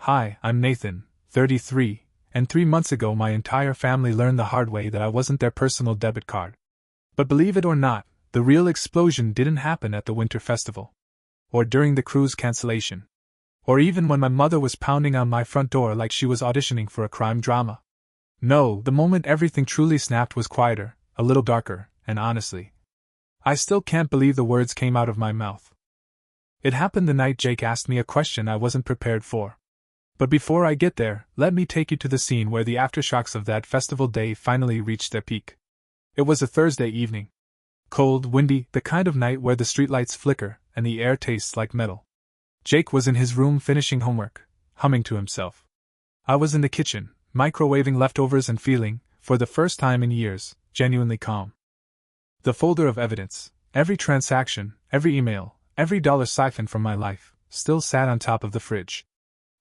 Hi, I'm Nathan, 33, and 3 months ago my entire family learned the hard way that I wasn't their personal debit card. But believe it or not, the real explosion didn't happen at the winter festival. Or during the cruise cancellation. Or even when my mother was pounding on my front door like she was auditioning for a crime drama. No, the moment everything truly snapped was quieter, a little darker, and honestly, I still can't believe the words came out of my mouth. It happened the night Jake asked me a question I wasn't prepared for. But before I get there, let me take you to the scene where the aftershocks of that festival day finally reached their peak. It was a Thursday evening. Cold, windy, the kind of night where the streetlights flicker and the air tastes like metal. Jake was in his room finishing homework, humming to himself. I was in the kitchen, microwaving leftovers and feeling, for the first time in years, genuinely calm. The folder of evidence, every transaction, every email, every dollar siphoned from my life, still sat on top of the fridge.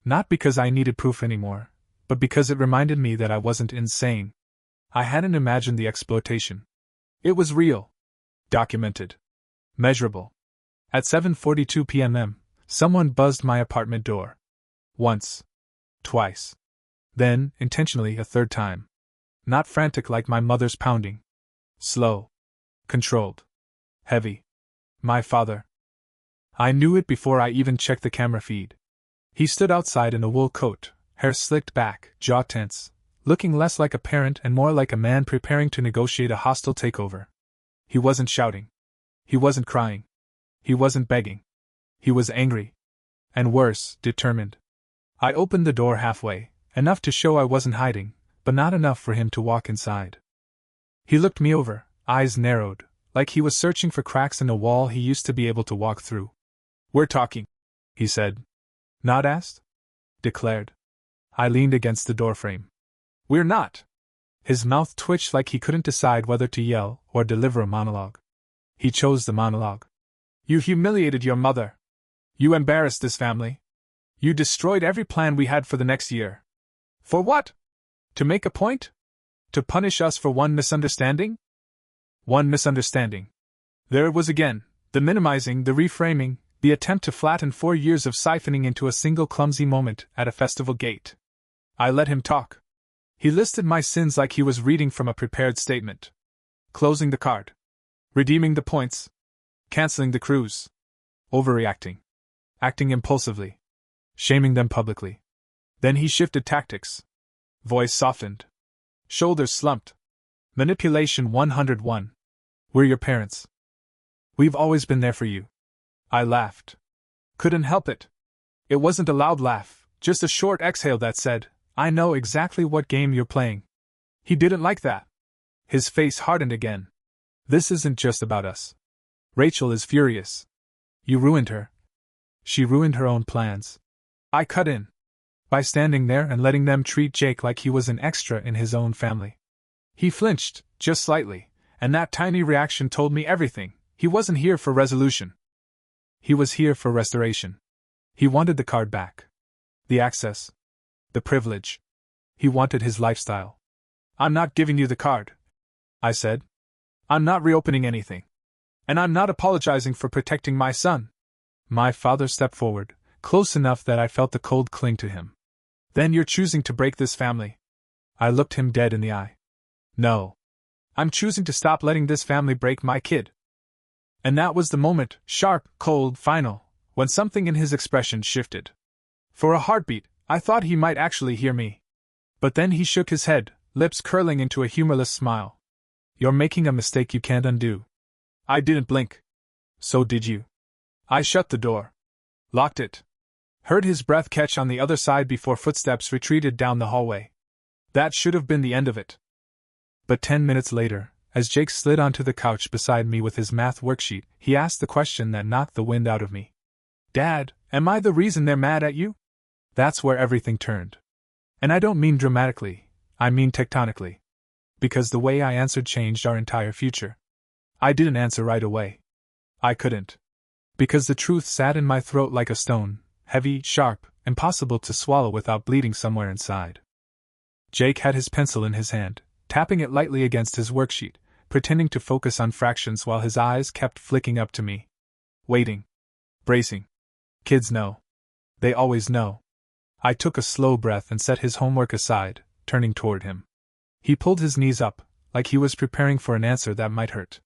Not because I needed proof anymore, but because it reminded me that I wasn't insane. I hadn't imagined the exploitation. It was real. Documented. Measurable. At 7:42 p.m., someone buzzed my apartment door. Once. Twice. Then, intentionally, a third time. Not frantic like my mother's pounding. Slow. Controlled. Heavy. My father. I knew it before I even checked the camera feed. He stood outside in a wool coat, hair slicked back, jaw tense, looking less like a parent and more like a man preparing to negotiate a hostile takeover. He wasn't shouting. He wasn't crying. He wasn't begging. He was angry. And worse, determined. I opened the door halfway, enough to show I wasn't hiding, but not enough for him to walk inside. He looked me over, eyes narrowed, like he was searching for cracks in a wall he used to be able to walk through. "We're talking," he said. "Not asked?" Declared. I leaned against the doorframe. "We're not." His mouth twitched like he couldn't decide whether to yell or deliver a monologue. He chose the monologue. "You humiliated your mother. You embarrassed this family. You destroyed every plan we had for the next year. For what? To make a point? To punish us for one misunderstanding?" One misunderstanding. There it was again, the minimizing, the reframing, the attempt to flatten 4 years of siphoning into a single clumsy moment at a festival gate. I let him talk. He listed my sins like he was reading from a prepared statement. Closing the card. Redeeming the points. Canceling the cruise. Overreacting. Acting impulsively. Shaming them publicly. Then he shifted tactics. Voice softened. Shoulders slumped. Manipulation 101. "We're your parents. We've always been there for you." I laughed. Couldn't help it. It wasn't a loud laugh, just a short exhale that said, "I know exactly what game you're playing." He didn't like that. His face hardened again. "This isn't just about us. Rachel is furious. You ruined her. She ruined her own plans." I cut in. By standing there and letting them treat Jake like he was an extra in his own family. He flinched, just slightly, and that tiny reaction told me everything. He wasn't here for resolution. He was here for restoration. He wanted the card back. The access. The privilege. He wanted his lifestyle. "I'm not giving you the card," I said. "I'm not reopening anything. And I'm not apologizing for protecting my son." My father stepped forward, close enough that I felt the cold cling to him. "Then you're choosing to break this family." I looked him dead in the eye. "No. I'm choosing to stop letting this family break my kid." And that was the moment, sharp, cold, final, when something in his expression shifted. For a heartbeat, I thought he might actually hear me. But then he shook his head, lips curling into a humorless smile. "You're making a mistake you can't undo." I didn't blink. "So did you." I shut the door. Locked it. Heard his breath catch on the other side before footsteps retreated down the hallway. That should have been the end of it. But 10 minutes later, as Jake slid onto the couch beside me with his math worksheet, he asked the question that knocked the wind out of me. "Dad, am I the reason they're mad at you?" That's where everything turned. And I don't mean dramatically, I mean tectonically. Because the way I answered changed our entire future. I didn't answer right away. I couldn't. Because the truth sat in my throat like a stone, heavy, sharp, impossible to swallow without bleeding somewhere inside. Jake had his pencil in his hand, tapping it lightly against his worksheet, pretending to focus on fractions while his eyes kept flicking up to me. Waiting. Bracing. Kids know. They always know. I took a slow breath and set his homework aside, turning toward him. He pulled his knees up, like he was preparing for an answer that might hurt.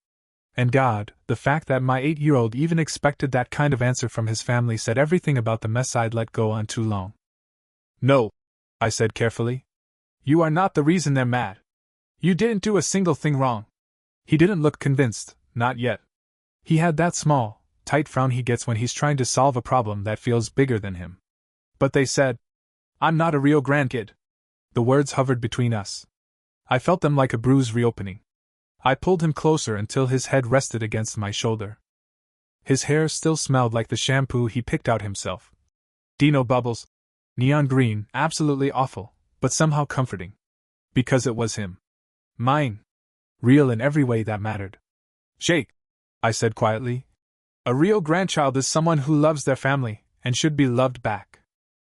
And God, the fact that my 8-year-old even expected that kind of answer from his family said everything about the mess I'd let go on too long. No, I said carefully. You are not the reason they're mad. You didn't do a single thing wrong. He didn't look convinced, not yet. He had that small, tight frown he gets when he's trying to solve a problem that feels bigger than him. But they said, I'm not a real grandkid. The words hovered between us. I felt them like a bruise reopening. I pulled him closer until his head rested against my shoulder. His hair still smelled like the shampoo he picked out himself. Dino bubbles. Neon green, absolutely awful, but somehow comforting. Because it was him. Mine. Real in every way that mattered. Jake, I said quietly. A real grandchild is someone who loves their family, and should be loved back.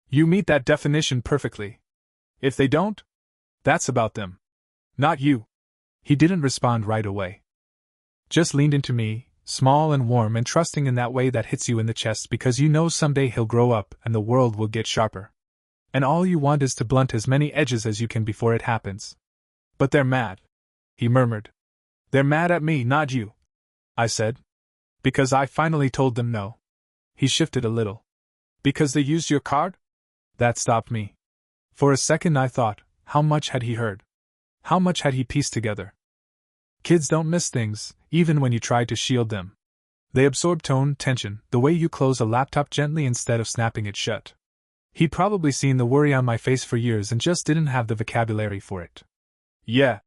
You meet that definition perfectly. If they don't, that's about them. Not you. He didn't respond right away. Just leaned into me, small and warm and trusting in that way that hits you in the chest because you know someday he'll grow up and the world will get sharper. And all you want is to blunt as many edges as you can before it happens. But they're mad, he murmured. They're mad at me, not you, I said. Because I finally told them no. He shifted a little. Because they used your card? That stopped me. For a second I thought, how much had he heard? How much had he pieced together? Kids don't miss things, even when you try to shield them. They absorb tone, tension, the way you close a laptop gently instead of snapping it shut. He'd probably seen the worry on my face for years and just didn't have the vocabulary for it. Yeah,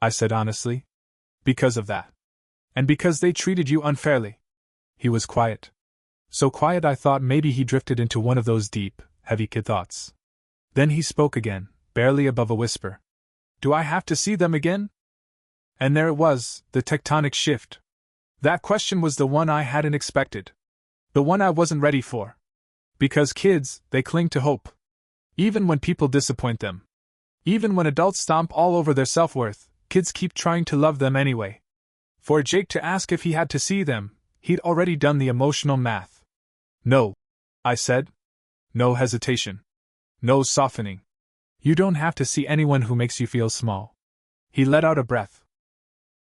I said honestly. Because of that. And because they treated you unfairly. He was quiet. So quiet I thought maybe he drifted into one of those deep, heavy kid thoughts. Then he spoke again, barely above a whisper. Do I have to see them again? And there it was, the tectonic shift. That question was the one I hadn't expected. The one I wasn't ready for. Because kids, they cling to hope. Even when people disappoint them. Even when adults stomp all over their self-worth, kids keep trying to love them anyway. For Jake to ask if he had to see them, he'd already done the emotional math. No, I said. No hesitation. No softening. You don't have to see anyone who makes you feel small. He let out a breath.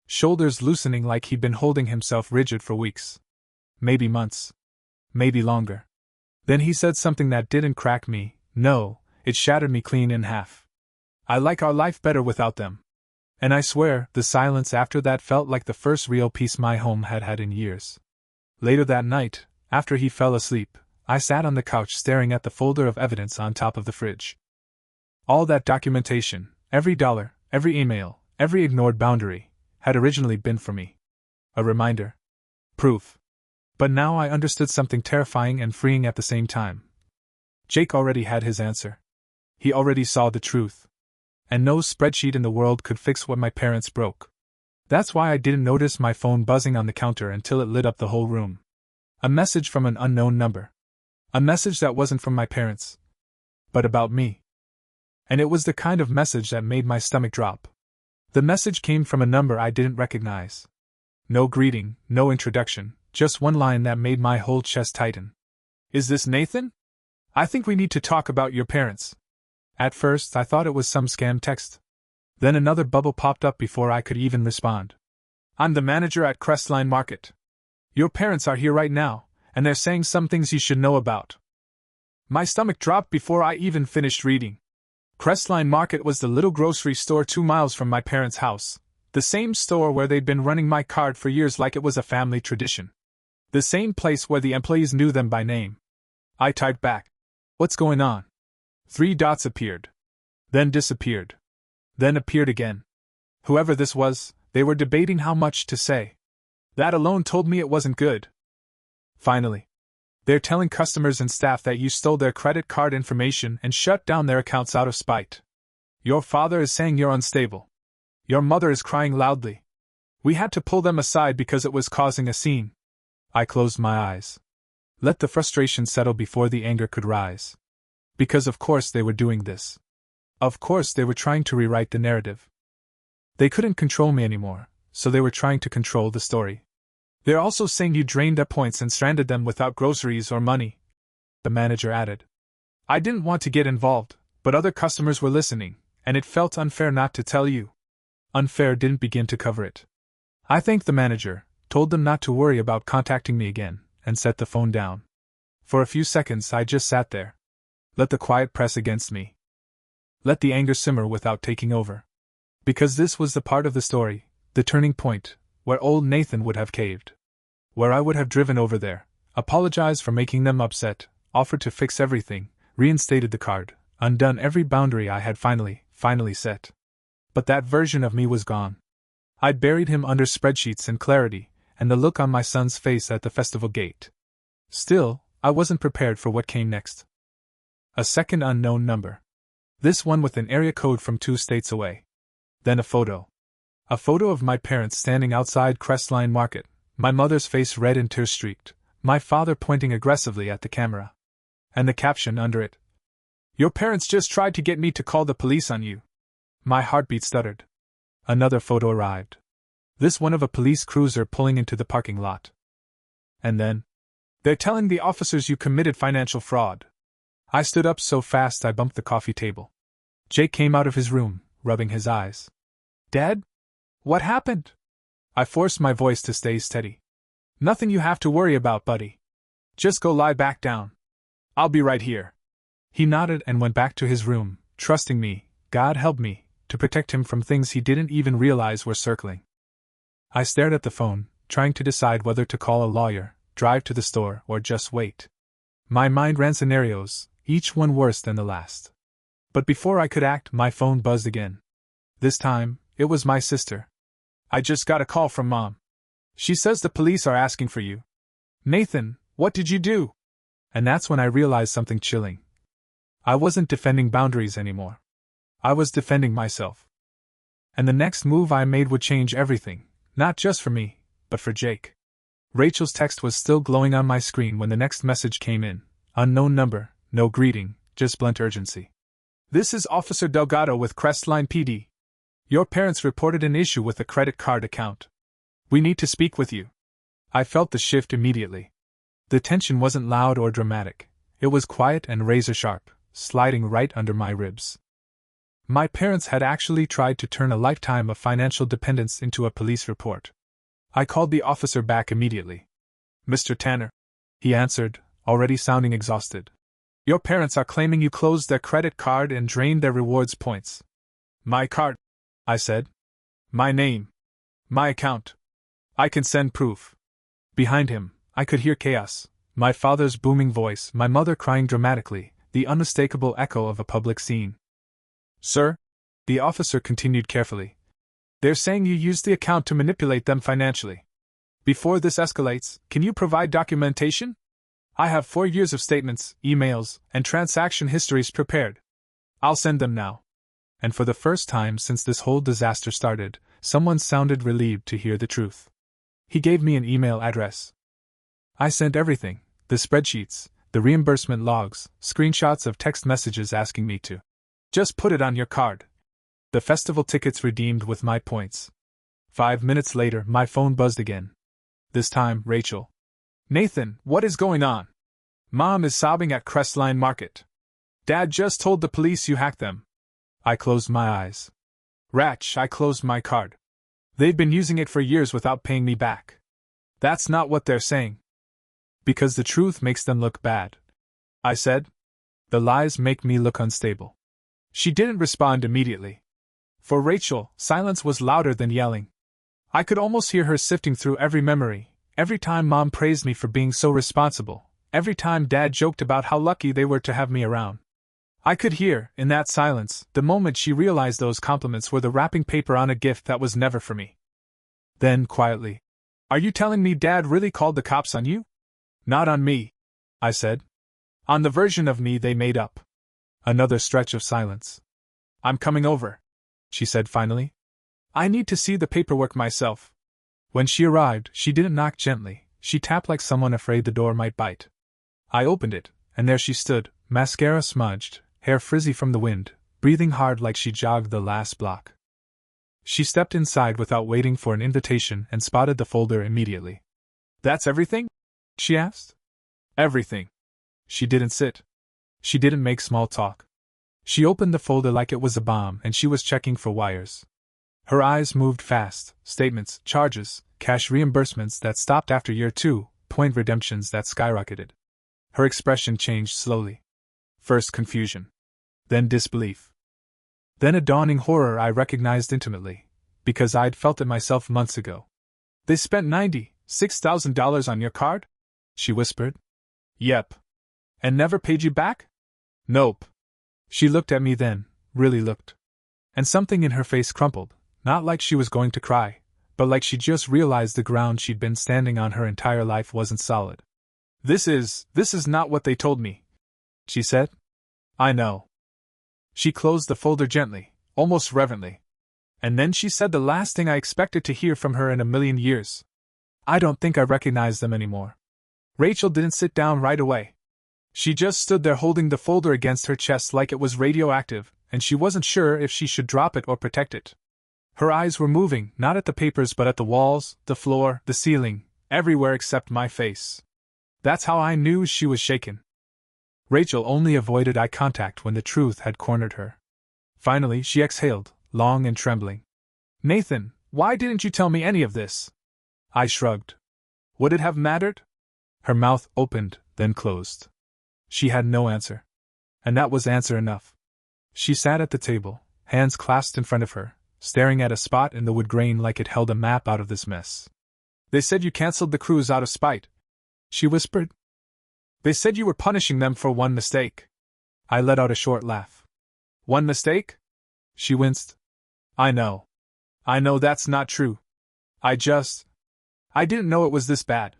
Shoulders loosening like he'd been holding himself rigid for weeks. Maybe months. Maybe longer. Then he said something that didn't crack me, no, it shattered me clean in half. I like our life better without them. And I swear, the silence after that felt like the first real peace my home had had in years. Later that night, after he fell asleep, I sat on the couch staring at the folder of evidence on top of the fridge. All that documentation, every dollar, every email, every ignored boundary, had originally been for me. A reminder. Proof. But now I understood something terrifying and freeing at the same time. Jake already had his answer. He already saw the truth. And no spreadsheet in the world could fix what my parents broke. That's why I didn't notice my phone buzzing on the counter until it lit up the whole room. A message from an unknown number. A message that wasn't from my parents, but about me. And it was the kind of message that made my stomach drop. The message came from a number I didn't recognize. No greeting, no introduction, just one line that made my whole chest tighten. Is this Nathan? I think we need to talk about your parents. At first, I thought it was some scam text. Then another bubble popped up before I could even respond. I'm the manager at Crestline Market. Your parents are here right now, and they're saying some things you should know about. My stomach dropped before I even finished reading. Crestline Market was the little grocery store 2 miles from my parents' house, the same store where they'd been running my card for years like it was a family tradition. The same place where the employees knew them by name. I typed back. What's going on? 3 dots appeared. Then disappeared. Then appeared again. Whoever this was, they were debating how much to say. That alone told me it wasn't good. Finally. They're telling customers and staff that you stole their credit card information and shut down their accounts out of spite. Your father is saying you're unstable. Your mother is crying loudly. We had to pull them aside because it was causing a scene. I closed my eyes. Let the frustration settle before the anger could rise. Because of course they were doing this. Of course they were trying to rewrite the narrative. They couldn't control me anymore, so they were trying to control the story. They're also saying you drained their points and stranded them without groceries or money, the manager added. I didn't want to get involved, but other customers were listening, and it felt unfair not to tell you. Unfair didn't begin to cover it. I thanked the manager, told them not to worry about contacting me again, and set the phone down. For a few seconds I just sat there. Let the quiet press against me. Let the anger simmer without taking over. Because this was the part of the story, the turning point, where old Nathan would have caved. Where I would have driven over there, apologized for making them upset, offered to fix everything, reinstated the card, undone every boundary I had finally set. But that version of me was gone. I'd buried him under spreadsheets and clarity, and the look on my son's face at the festival gate. Still, I wasn't prepared for what came next. A second unknown number. This one with an area code from 2 states away. Then a photo. A photo of my parents standing outside Crestline Market, my mother's face red and tear-streaked, my father pointing aggressively at the camera. And the caption under it. "Your parents just tried to get me to call the police on you." My heartbeat stuttered. Another photo arrived. This one of a police cruiser pulling into the parking lot. And then, "They're telling the officers you committed financial fraud." I stood up so fast I bumped the coffee table. Jake came out of his room, rubbing his eyes. "Dad? What happened?" I forced my voice to stay steady. "Nothing you have to worry about, buddy. Just go lie back down. I'll be right here." He nodded and went back to his room, trusting me, God help me, to protect him from things he didn't even realize were circling. I stared at the phone, trying to decide whether to call a lawyer, drive to the store, or just wait. My mind ran scenarios, each one worse than the last. But before I could act, my phone buzzed again. This time, it was my sister. "I just got a call from Mom. She says the police are asking for you." "Nathan, what did you do?" And that's when I realized something chilling. I wasn't defending boundaries anymore. I was defending myself. And the next move I made would change everything, not just for me, but for Jake. Rachel's text was still glowing on my screen when the next message came in. Unknown number, no greeting, just blunt urgency. "This is Officer Delgado with Crestline PD. Your parents reported an issue with a credit card account. We need to speak with you." I felt the shift immediately. The tension wasn't loud or dramatic. It was quiet and razor-sharp, sliding right under my ribs. My parents had actually tried to turn a lifetime of financial dependence into a police report. I called the officer back immediately. "Mr. Tanner," he answered, already sounding exhausted. "Your parents are claiming you closed their credit card and drained their rewards points." "My card," I said. "My name. My account. I can send proof." Behind him, I could hear chaos, my father's booming voice, my mother crying dramatically, the unmistakable echo of a public scene. "Sir," the officer continued carefully, "they're saying you used the account to manipulate them financially. Before this escalates, can you provide documentation? I have 4 years of statements, emails, and transaction histories prepared. I'll send them now." And for the first time since this whole disaster started, someone sounded relieved to hear the truth. He gave me an email address. I sent everything, the spreadsheets, the reimbursement logs, screenshots of text messages asking me to just put it on your card. The festival tickets redeemed with my points. 5 minutes later, my phone buzzed again. This time, Rachel. "Nathan, what is going on? Mom is sobbing at Crestline Market. Dad just told the police you hacked them." I closed my eyes. "Ratch, I closed my card. They've been using it for years without paying me back." "That's not what they're saying." "Because the truth makes them look bad," I said. "The lies make me look unstable." She didn't respond immediately. For Rachel, silence was louder than yelling. I could almost hear her sifting through every memory, every time Mom praised me for being so responsible, every time Dad joked about how lucky they were to have me around. I could hear, in that silence, the moment she realized those compliments were the wrapping paper on a gift that was never for me. Then, quietly, "Are you telling me Dad really called the cops on you?" "Not on me," I said. "On the version of me they made up." Another stretch of silence. "I'm coming over," she said finally. "I need to see the paperwork myself." When she arrived, she didn't knock gently, she tapped like someone afraid the door might bite. I opened it, and there she stood, mascara smudged, hair frizzy from the wind, breathing hard like she jogged the last block. She stepped inside without waiting for an invitation and spotted the folder immediately. "That's everything?" she asked. "Everything." She didn't sit. She didn't make small talk. She opened the folder like it was a bomb and she was checking for wires. Her eyes moved fast: statements, charges, cash reimbursements that stopped after year 2, point redemptions that skyrocketed. Her expression changed slowly. First confusion. Then disbelief. Then a dawning horror I recognized intimately, because I'd felt it myself months ago. "They spent $96,000 on your card?" she whispered. "Yep." "And never paid you back?" "Nope." She looked at me then, really looked. And something in her face crumpled, not like she was going to cry, but like she just realized the ground she'd been standing on her entire life wasn't solid. This is not what they told me," she said. "I know." She closed the folder gently, almost reverently. And then she said the last thing I expected to hear from her in a million years. "I don't think I recognize them anymore." Rachel didn't sit down right away. She just stood there holding the folder against her chest like it was radioactive, and she wasn't sure if she should drop it or protect it. Her eyes were moving, not at the papers but at the walls, the floor, the ceiling, everywhere except my face. That's how I knew she was shaken. Rachel only avoided eye contact when the truth had cornered her. Finally, she exhaled, long and trembling. "Nathan, why didn't you tell me any of this?" I shrugged. Would it have mattered? Her mouth opened, then closed. She had no answer. And that was answer enough. She sat at the table, hands clasped in front of her, staring at a spot in the wood grain like it held a map out of this mess. "They said you canceled the cruise out of spite," she whispered. "They said you were punishing them for one mistake." I let out a short laugh. "One mistake?" She winced. I know that's not true. I didn't know it was this bad."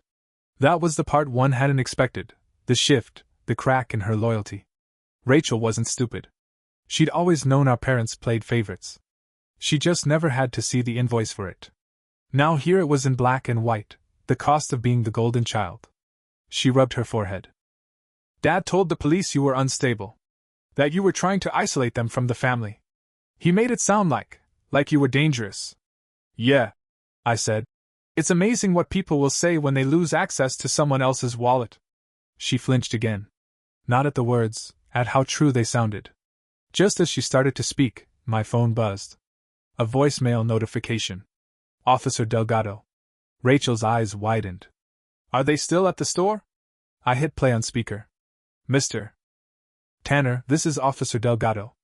That was the part one hadn't expected, the shift, the crack in her loyalty. Rachel wasn't stupid. She'd always known our parents played favorites. She just never had to see the invoice for it. Now here it was in black and white, the cost of being the golden child. She rubbed her forehead. "Dad told the police you were unstable. That you were trying to isolate them from the family. He made it sound like you were dangerous." "Yeah," I said. "It's amazing what people will say when they lose access to someone else's wallet." She flinched again. Not at the words, at how true they sounded. Just as she started to speak, my phone buzzed. A voicemail notification. "Officer Delgado." Rachel's eyes widened. "Are they still at the store?" I hit play on speaker. "Mr. Tanner, this is Officer Delgado.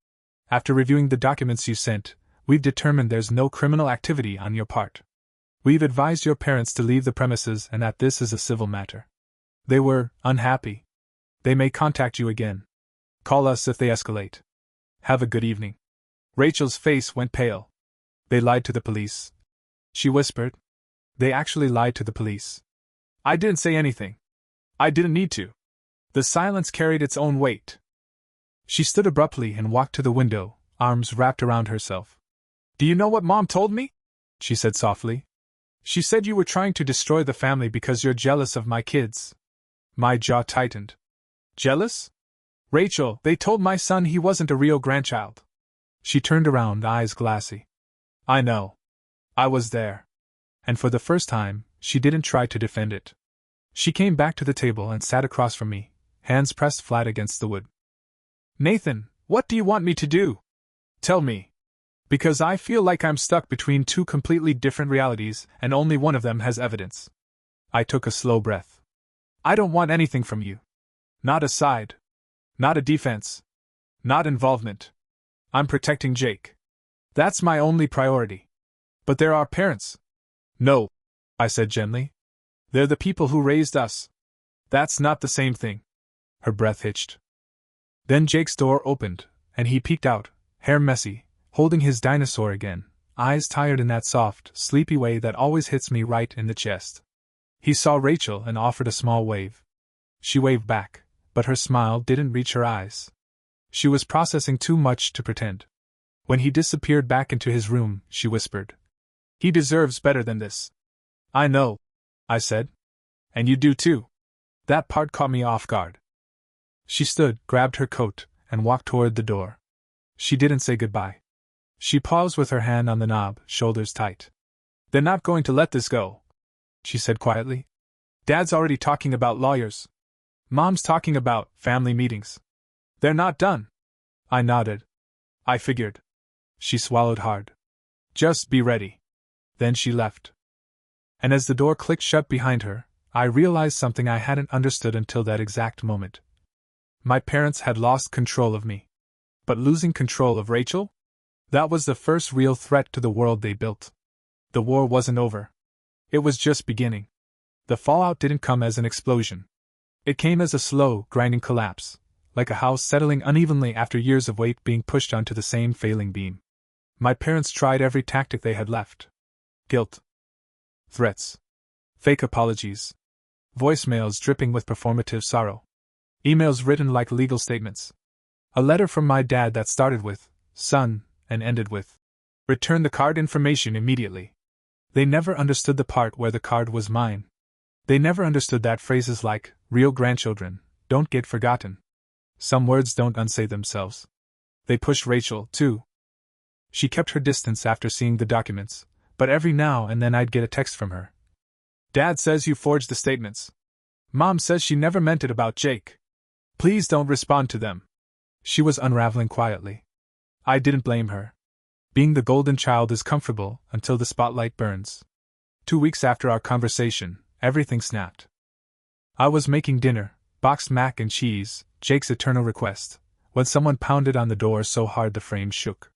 After reviewing the documents you sent, we've determined there's no criminal activity on your part. We've advised your parents to leave the premises and that this is a civil matter. They were unhappy. They may contact you again. Call us if they escalate. Have a good evening." Rachel's face went pale. "They lied to the police," she whispered. "They actually lied to the police. I didn't say anything. I didn't need to." The silence carried its own weight. She stood abruptly and walked to the window, arms wrapped around herself. "Do you know what Mom told me?" she said softly. "She said you were trying to destroy the family because you're jealous of my kids." My jaw tightened. "Jealous? Rachel, they told my son he wasn't a real grandchild." She turned around, eyes glassy. "I know. I was there." And for the first time, she didn't try to defend it. She came back to the table and sat across from me, hands pressed flat against the wood. "Nathan, what do you want me to do? Tell me. Because I feel like I'm stuck between two completely different realities, and only one of them has evidence." I took a slow breath. "I don't want anything from you. Not a side. Not a defense. Not involvement. I'm protecting Jake. That's my only priority. But they're our parents." "No," I said gently. "They're the people who raised us. That's not the same thing." Her breath hitched. Then Jake's door opened, and he peeked out, hair messy, holding his dinosaur again, eyes tired in that soft, sleepy way that always hits me right in the chest. He saw Rachel and offered a small wave. She waved back, but her smile didn't reach her eyes. She was processing too much to pretend. When he disappeared back into his room, she whispered, "He deserves better than this." "I know," I said. "And you do too." That part caught me off guard. She stood, grabbed her coat, and walked toward the door. She didn't say goodbye. She paused with her hand on the knob, shoulders tight. "They're not going to let this go," she said quietly. "Dad's already talking about lawyers. Mom's talking about family meetings. They're not done. I nodded. I figured. She swallowed hard. Just be ready. Then she left. And as the door clicked shut behind her, I realized something I hadn't understood until that exact moment. My parents had lost control of me. But losing control of Rachel? That was the first real threat to the world they built. The war wasn't over. It was just beginning. The fallout didn't come as an explosion. It came as a slow, grinding collapse, like a house settling unevenly after years of weight being pushed onto the same failing beam. My parents tried every tactic they had left. Guilt. Threats. Fake apologies. Voicemails dripping with performative sorrow. Emails written like legal statements. A letter from my dad that started with, "Son," and ended with, "Return the card information immediately." They never understood the part where the card was mine. They never understood that phrases like, "real grandchildren," don't get forgotten. Some words don't unsay themselves. They pushed Rachel, too. She kept her distance after seeing the documents, but every now and then I'd get a text from her. "Dad says you forged the statements. Mom says she never meant it about Jake. Please don't respond to them." She was unraveling quietly. I didn't blame her. Being the golden child is comfortable until the spotlight burns. 2 weeks after our conversation, everything snapped. I was making dinner, boxed mac and cheese, Jake's eternal request, when someone pounded on the door so hard the frame shook.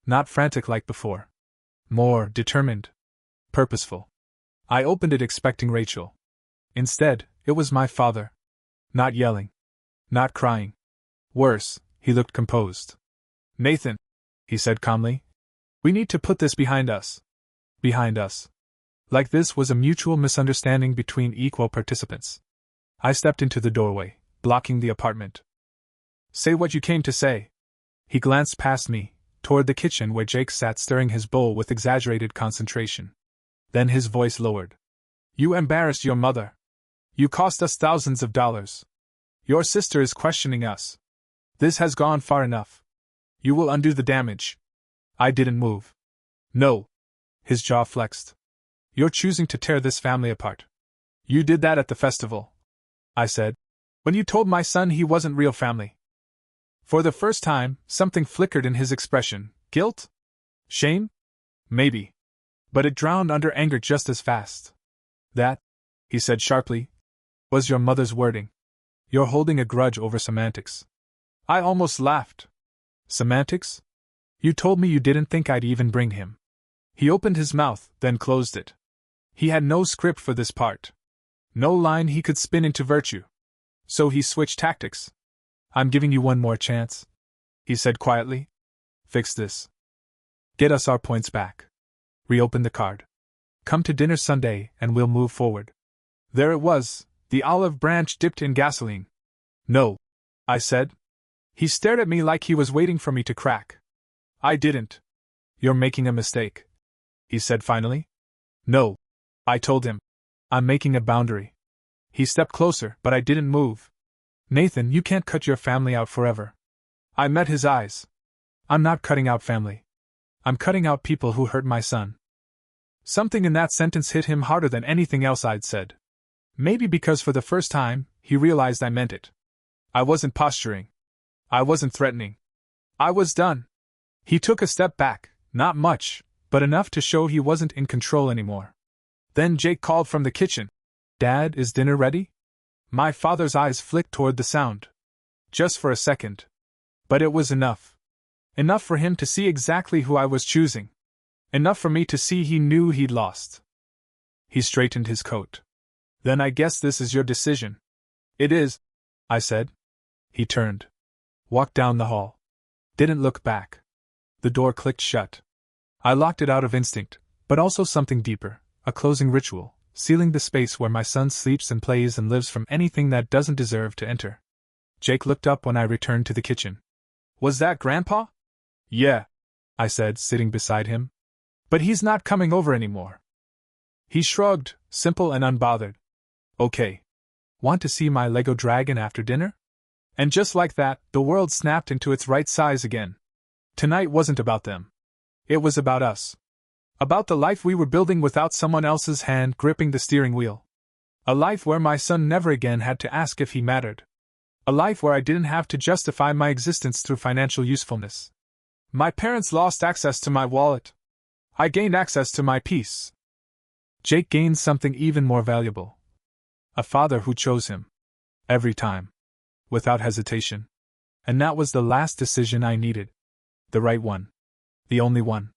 Not frantic like before. More determined. Purposeful. I opened it expecting Rachel. Instead, it was my father. Not yelling. Not crying. Worse, he looked composed. "Nathan," he said calmly, "we need to put this behind us." Behind us. Like this was a mutual misunderstanding between equal participants. I stepped into the doorway, blocking the apartment. "Say what you came to say." He glanced past me, toward the kitchen where Jake sat stirring his bowl with exaggerated concentration. Then his voice lowered. "You embarrassed your mother. You cost us thousands of dollars. Your sister is questioning us. This has gone far enough. You will undo the damage." I didn't move. "No." His jaw flexed. "You're choosing to tear this family apart. You did that at the festival," I said, "when you told my son he wasn't real family." For the first time, something flickered in his expression. Guilt? Shame? Maybe. But it drowned under anger just as fast. "That," he said sharply, "was your mother's wording. You're holding a grudge over semantics." I almost laughed. "Semantics? You told me you didn't think I'd even bring him." He opened his mouth, then closed it. He had no script for this part. No line he could spin into virtue. So he switched tactics. "I'm giving you one more chance," he said quietly. "Fix this. Get us our points back. Reopen the card. Come to dinner Sunday and we'll move forward." There it was, the olive branch dipped in gasoline. "No," I said. He stared at me like he was waiting for me to crack. I didn't. "You're making a mistake," he said finally. "No," I told him. "I'm making a boundary." He stepped closer, but I didn't move. "Nathan, you can't cut your family out forever." I met his eyes. "I'm not cutting out family. I'm cutting out people who hurt my son." Something in that sentence hit him harder than anything else I'd said. Maybe because for the first time, he realized I meant it. I wasn't posturing. I wasn't threatening. I was done. He took a step back, not much, but enough to show he wasn't in control anymore. Then Jake called from the kitchen. "Dad, is dinner ready?" My father's eyes flicked toward the sound. Just for a second. But it was enough. Enough for him to see exactly who I was choosing. Enough for me to see he knew he'd lost. He straightened his coat. "Then I guess this is your decision." "It is," I said. He turned. Walked down the hall. Didn't look back. The door clicked shut. I locked it out of instinct, but also something deeper, a closing ritual, sealing the space where my son sleeps and plays and lives from anything that doesn't deserve to enter. Jake looked up when I returned to the kitchen. "Was that Grandpa?" "Yeah," I said, sitting beside him. "But he's not coming over anymore." He shrugged, simple and unbothered. "Okay. Want to see my Lego dragon after dinner?" And just like that, the world snapped into its right size again. Tonight wasn't about them. It was about us. About the life we were building without someone else's hand gripping the steering wheel. A life where my son never again had to ask if he mattered. A life where I didn't have to justify my existence through financial usefulness. My parents lost access to my wallet. I gained access to my peace. Jake gained something even more valuable. A father who chose him. Every time. Without hesitation. And that was the last decision I needed. The right one. The only one.